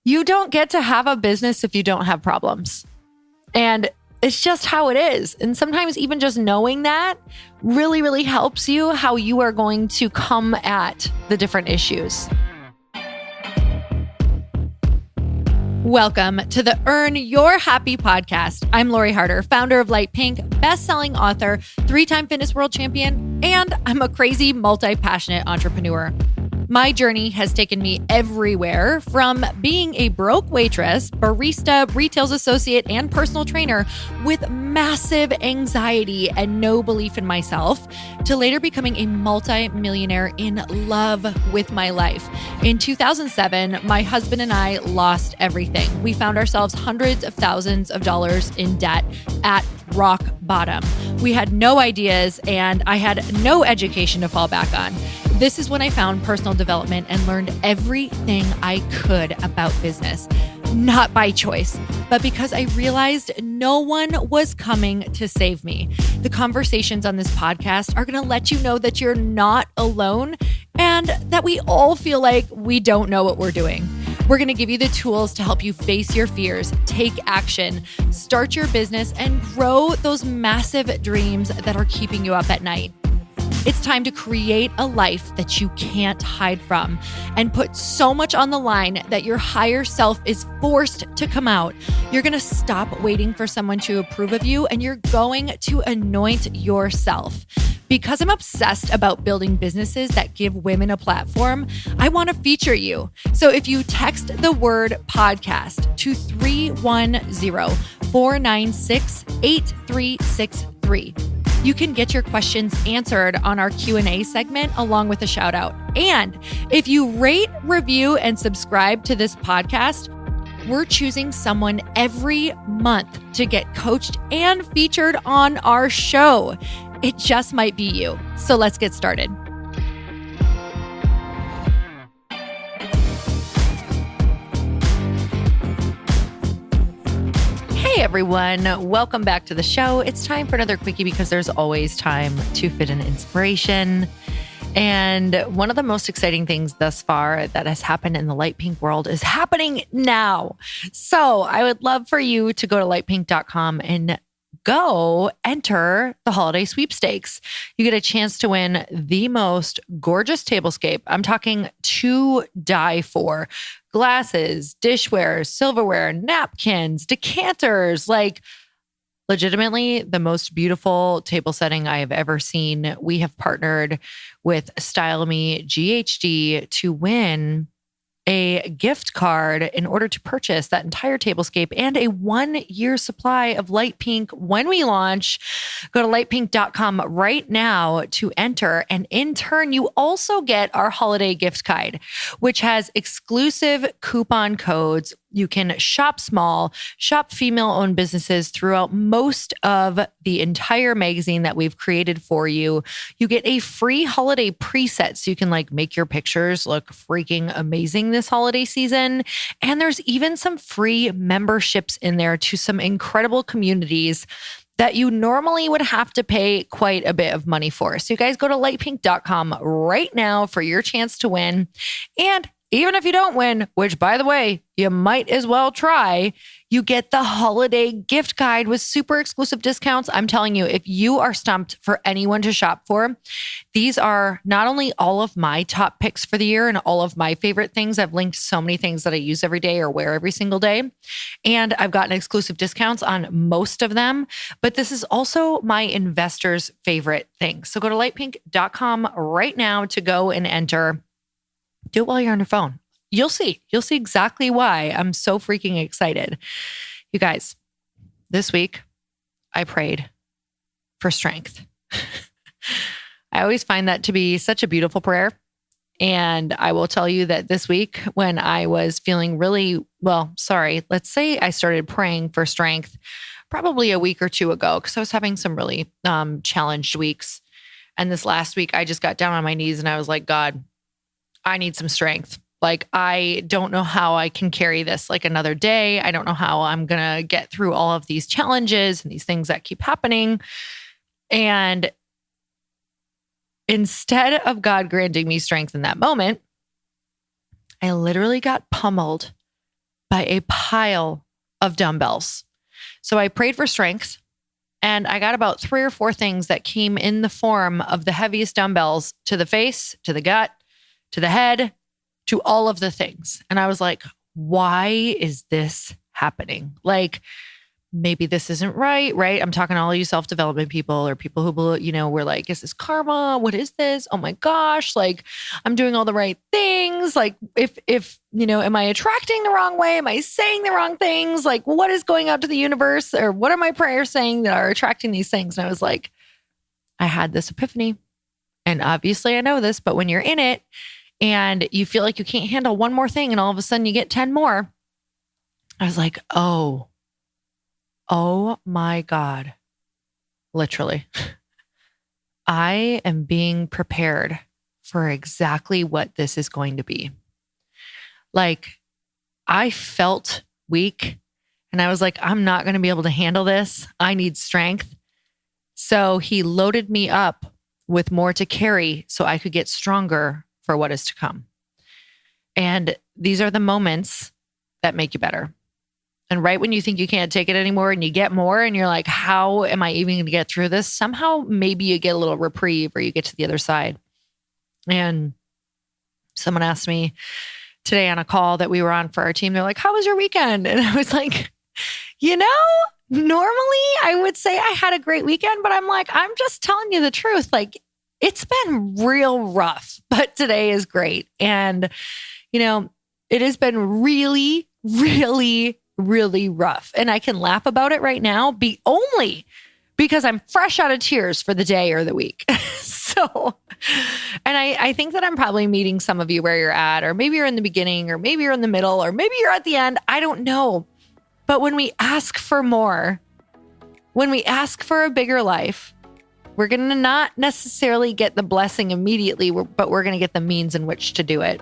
You don't get to have a business if you don't have problems. And it's just how it is. And sometimes even just knowing that really, really helps you how you are going to come at the different issues. Welcome to the Earn Your Happy podcast. I'm Lori Harder, founder of Light Pink, best-selling author, 3-time fitness world champion, and I'm a crazy, multi-passionate entrepreneur. My journey has taken me everywhere, from being a broke waitress, barista, retail associate, and personal trainer with massive anxiety and no belief in myself, to later becoming a multi-millionaire in love with my life. In 2007, my husband and I lost everything. We found ourselves hundreds of thousands of dollars in debt at rock bottom. We had no ideas and I had no education to fall back on. This is when I found personal development and learned everything I could about business, not by choice, but because I realized no one was coming to save me. The conversations on this podcast are going to let you know that you're not alone and that we all feel like we don't know what we're doing. We're going to give you the tools to help you face your fears, take action, start your business, and grow those massive dreams that are keeping you up at night. It's time to create a life that you can't hide from and put so much on the line that your higher self is forced to come out. You're going to stop waiting for someone to approve of you and you're going to anoint yourself. Because I'm obsessed about building businesses that give women a platform, I want to feature you. So if you text the word podcast to 310-496-8363, you can get your questions answered on our Q&A segment along with a shout out. And if you rate, review, and subscribe to this podcast, we're choosing someone every month to get coached and featured on our show. It just might be you. So let's get started. Hey everyone, welcome back to the show. It's time for another quickie because there's always time to fit in inspiration. And one of the most exciting things thus far that has happened in the Light Pink world is happening now. So I would love for you to go to lightpink.com and go enter the holiday sweepstakes. You get a chance to win the most gorgeous tablescape. I'm talking to die for. Glasses, dishware, silverware, napkins, decanters, like legitimately the most beautiful table setting I have ever seen. We have partnered with Style Me GHD to win a gift card in order to purchase that entire tablescape and a 1-year supply of Light Pink when we launch. Go to lightpink.com right now to enter. And in turn, you also get our holiday gift guide, which has exclusive coupon codes. You can shop small, shop female-owned businesses throughout most of the entire magazine that we've created for you. You get a free holiday preset so you can make your pictures look freaking amazing this holiday season. And there's even some free memberships in there to some incredible communities that you normally would have to pay quite a bit of money for. So you guys go to lightpink.com right now for your chance to win. And even if you don't win, which by the way, you might as well try, you get the holiday gift guide with super exclusive discounts. I'm telling you, if you are stumped for anyone to shop for, these are not only all of my top picks for the year and all of my favorite things. I've linked so many things that I use every day or wear every single day. And I've gotten exclusive discounts on most of them. But this is also my investors' favorite thing. So go to lightpink.com right now to go and enter. Do it while you're on your phone. You'll see exactly why I'm so freaking excited. You guys, this week I prayed for strength. I always find that to be such a beautiful prayer. And I will tell you that this week when I was feeling let's say I started praying for strength probably a week or two ago because I was having some really challenged weeks. And this last week I just got down on my knees and I was like, God, I need some strength. I don't know how I can carry this another day. I don't know how I'm going to get through all of these challenges and these things that keep happening. And instead of God granting me strength in that moment, I literally got pummeled by a pile of dumbbells. So I prayed for strength, and I got about 3 or 4 things that came in the form of the heaviest dumbbells to the face, to the gut, to the head, to all of the things. And I was like, why is this happening? Like, maybe this isn't right? I'm talking to all you self-development people or people who, we're like, is this karma? What is this? Oh my gosh. Like, I'm doing all the right things. Like, if am I attracting the wrong way? Am I saying the wrong things? Like, what is going out to the universe, or what are my prayers saying that are attracting these things? And I was like, I had this epiphany. And obviously I know this, but when you're in it and you feel like you can't handle one more thing and all of a sudden you get 10 more, I was like, oh my God, literally, I am being prepared for exactly what this is going to be. Like, I felt weak and I was like, I'm not going to be able to handle this. I need strength. So he loaded me up with more to carry so I could get stronger for what is to come. And these are the moments that make you better. And right when you think you can't take it anymore and you get more and you're like, how am I even going to get through this? Somehow maybe you get a little reprieve or you get to the other side. And someone asked me today on a call that we were on for our team, they're like, how was your weekend? And I was like, normally I would say I had a great weekend, but I'm like, I'm just telling you the truth. Like, it's been real rough, but today is great. And, it has been really, really, really rough. And I can laugh about it right now only because I'm fresh out of tears for the day or the week. So, and I think that I'm probably meeting some of you where you're at, or maybe you're in the beginning, or maybe you're in the middle, or maybe you're at the end. I don't know. But when we ask for more, when we ask for a bigger life, we're going to not necessarily get the blessing immediately, but we're going to get the means in which to do it.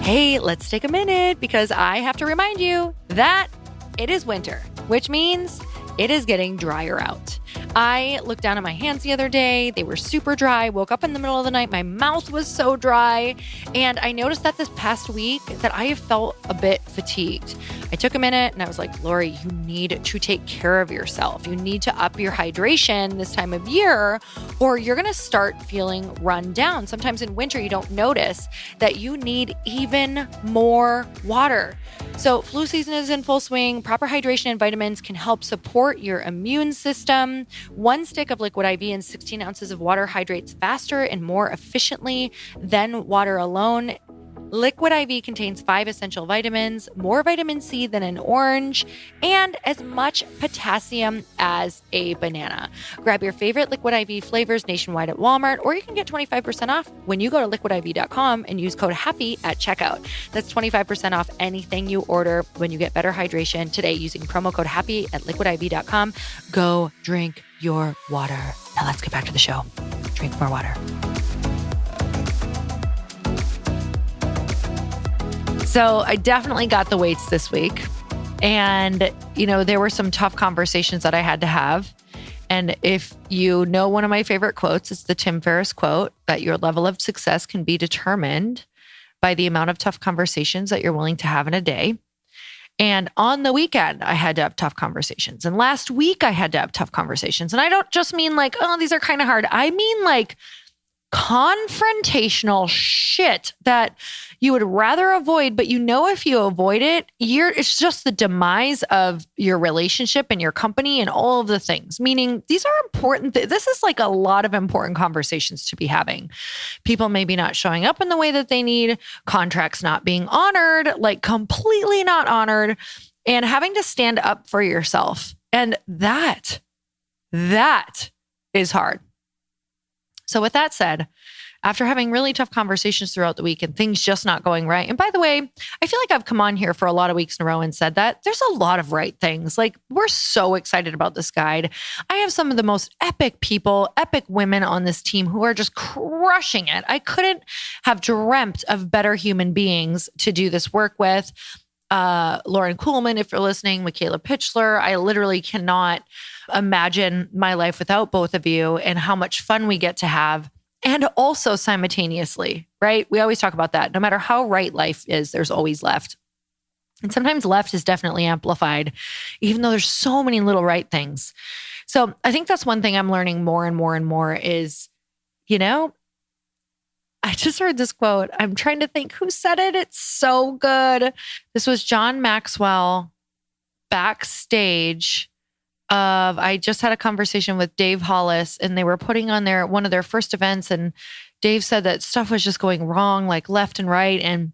Hey, let's take a minute because I have to remind you that it is winter, which means it is getting drier out. I looked down at my hands the other day. They were super dry. Woke up in the middle of the night. My mouth was so dry. And I noticed that this past week that I have felt a bit fatigued. I took a minute and I was like, Lori, you need to take care of yourself. You need to up your hydration this time of year, or you're going to start feeling run down. Sometimes in winter, you don't notice that you need even more water. So flu season is in full swing. Proper hydration and vitamins can help support your immune system. 1 stick of Liquid IV and 16 ounces of water hydrates faster and more efficiently than water alone. Liquid IV contains 5 essential vitamins, more vitamin C than an orange, and as much potassium as a banana. Grab your favorite Liquid IV flavors nationwide at Walmart, or you can get 25% off when you go to liquidiv.com and use code HAPPY at checkout. That's 25% off anything you order when you get better hydration today using promo code HAPPY at liquidiv.com. Go drink your water. Now let's get back to the show. Drink more water. So I definitely got the weights this week. And, there were some tough conversations that I had to have. And if you know one of my favorite quotes, it's the Tim Ferriss quote that your level of success can be determined by the amount of tough conversations that you're willing to have in a day. And on the weekend, I had to have tough conversations. And last week, I had to have tough conversations. And I don't just mean like, oh, these are kind of hard. I mean like confrontational shit that you would rather avoid, but if you avoid it, it's just the demise of your relationship and your company and all of the things. Meaning these are important. This is like a lot of important conversations to be having. People maybe not showing up in the way that they need, contracts not being honored, like completely not honored, and having to stand up for yourself. And that is hard. So with that said, after having really tough conversations throughout the week and things just not going right, and by the way, I feel like I've come on here for a lot of weeks in a row and said that there's a lot of right things. Like, we're so excited about this guide. I have some of the most epic people, epic women on this team who are just crushing it. I couldn't have dreamt of better human beings to do this work with. Lauren Kuhlman, if you're listening, Michaela Pitchler. I literally cannot imagine my life without both of you and how much fun we get to have And also simultaneously, right? We always talk about that. No matter how right life is, there's always left. And sometimes left is definitely amplified, even though there's so many little right things. So I think that's one thing I'm learning more and more and more is, I just heard this quote. I'm trying to think who said it. It's so good. This was John Maxwell backstage I just had a conversation with Dave Hollis, and they were putting on one of their first events, and Dave said that stuff was just going wrong, like left and right. And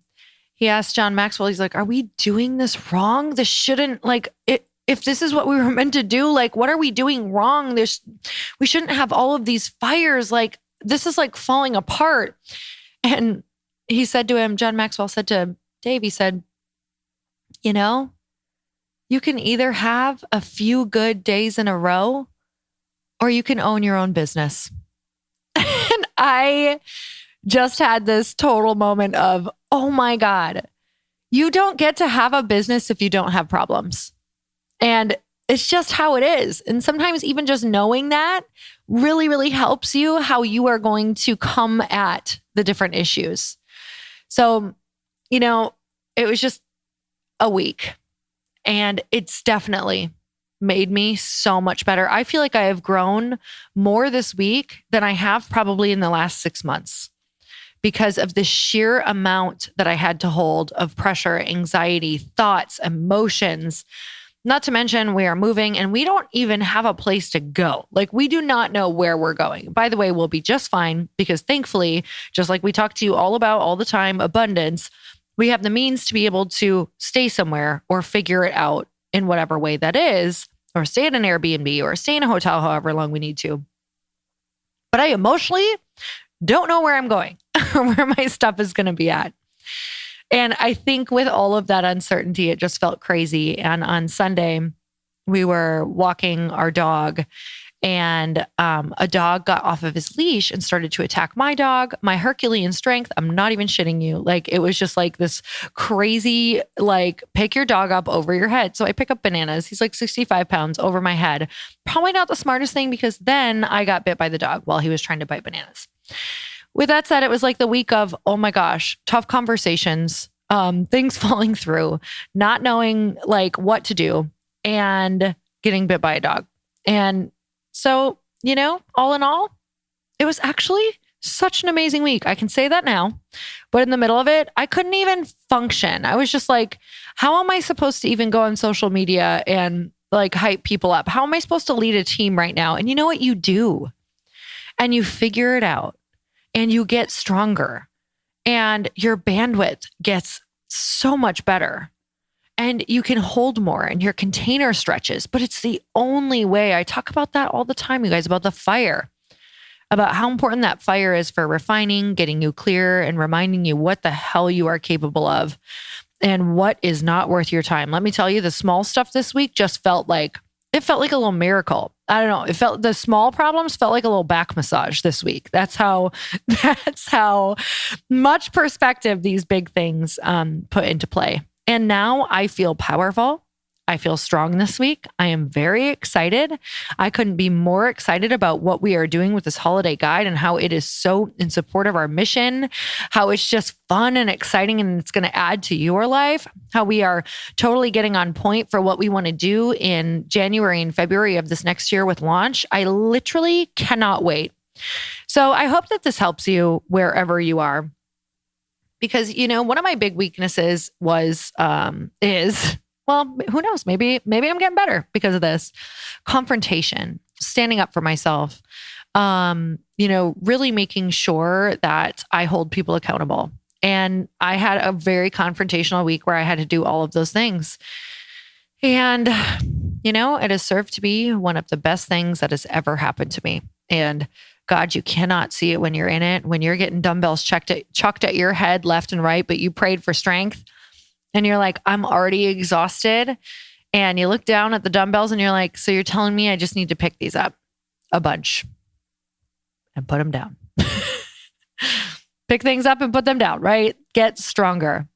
he asked John Maxwell, he's like, are we doing this wrong? This shouldn't, like, if this is what we were meant to do, like, what are we doing wrong? We shouldn't have all of these fires. Like, this is like falling apart. And he said to him, John Maxwell said to Dave, he said, you can either have a few good days in a row or you can own your own business. And I just had this total moment of, oh my God, you don't get to have a business if you don't have problems. And it's just how it is. And sometimes even just knowing that really, really helps you how you are going to come at the different issues. So, it was just a week. And it's definitely made me so much better. I feel like I have grown more this week than I have probably in the last 6 months because of the sheer amount that I had to hold of pressure, anxiety, thoughts, emotions. Not to mention we are moving and we don't even have a place to go. Like we do not know where we're going. By the way, we'll be just fine because thankfully, just like we talk to you all about all the time, abundance, we have the means to be able to stay somewhere or figure it out in whatever way that is, or stay at an Airbnb or stay in a hotel however long we need to. But I emotionally don't know where I'm going or where my stuff is going to be at. And I think with all of that uncertainty, it just felt crazy. And on Sunday, we were walking our dog and a dog got off of his leash and started to attack my dog. My Herculean strength, I'm not even shitting you. Like it was just like this crazy, like pick your dog up over your head. So I pick up Bananas. He's like 65 pounds over my head. Probably not the smartest thing because then I got bit by the dog while he was trying to bite Bananas. With that said, it was like the week of, oh my gosh, tough conversations, things falling through, not knowing like what to do and getting bit by a dog. And so, all in all, it was actually such an amazing week. I can say that now, but in the middle of it, I couldn't even function. I was just like, how am I supposed to even go on social media and like hype people up? How am I supposed to lead a team right now? And you know what? You do. And you figure it out and you get stronger and your bandwidth gets so much better. And you can hold more and your container stretches, but it's the only way. I talk about that all the time, you guys, about the fire, about how important that fire is for refining, getting you clear and reminding you what the hell you are capable of and what is not worth your time. Let me tell you, the small stuff this week just felt like a little miracle. I don't know. The small problems felt like a little back massage this week. That's how much perspective these big things put into play. And now I feel powerful. I feel strong this week. I am very excited. I couldn't be more excited about what we are doing with this holiday guide and how it is so in support of our mission, how it's just fun and exciting and it's going to add to your life, how we are totally getting on point for what we want to do in January and February of this next year with launch. I literally cannot wait. So I hope that this helps you wherever you are. Because, one of my big weaknesses is, well, who knows? Maybe I'm getting better because of this confrontation, standing up for myself, really making sure that I hold people accountable. And I had a very confrontational week where I had to do all of those things. And, it has served to be one of the best things that has ever happened to me. And God, you cannot see it when you're in it, when you're getting dumbbells chucked at your head left and right, but you prayed for strength and you're like, I'm already exhausted. And you look down at the dumbbells and you're like, so you're telling me I just need to pick these up a bunch and put them down. Pick things up and put them down, right? Get stronger.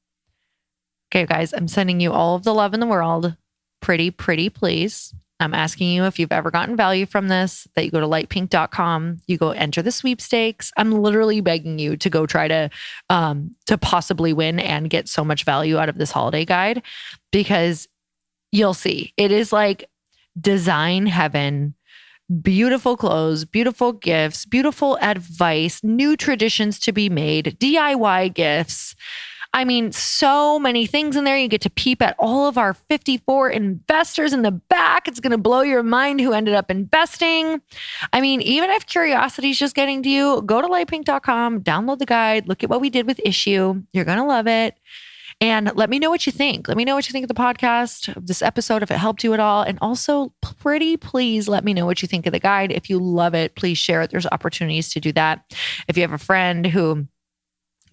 Okay, guys, I'm sending you all of the love in the world. Pretty, please. I'm asking you if you've ever gotten value from this, that you go to lightpink.com, you go enter the sweepstakes. I'm literally begging you to go try to possibly win and get so much value out of this holiday guide, because you'll see it is like design heaven. Beautiful clothes, beautiful gifts, beautiful advice, new traditions to be made, DIY gifts. I mean, so many things in there. You get to peep at all of our 54 investors in the back. It's going to blow your mind who ended up investing. I mean, even if curiosity is just getting to you, go to lightpink.com, download the guide, look at what we did with Issue. You're going to love it. And let me know what you think. Let me know what you think of the podcast, of this episode, if it helped you at all. And also, pretty please let me know what you think of the guide. If you love it, please share it. There's opportunities to do that. If you have a friend who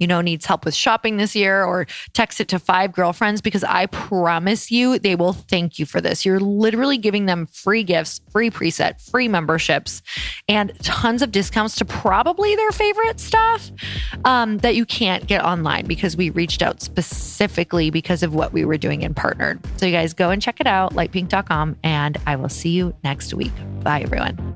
needs help with shopping this year, or text it to 5 girlfriends, because I promise you they will thank you for this. You're literally giving them free gifts, free preset, free memberships, and tons of discounts to probably their favorite stuff that you can't get online, because we reached out specifically because of what we were doing and partnered. So you guys go and check it out, lightpink.com, and I will see you next week. Bye, everyone.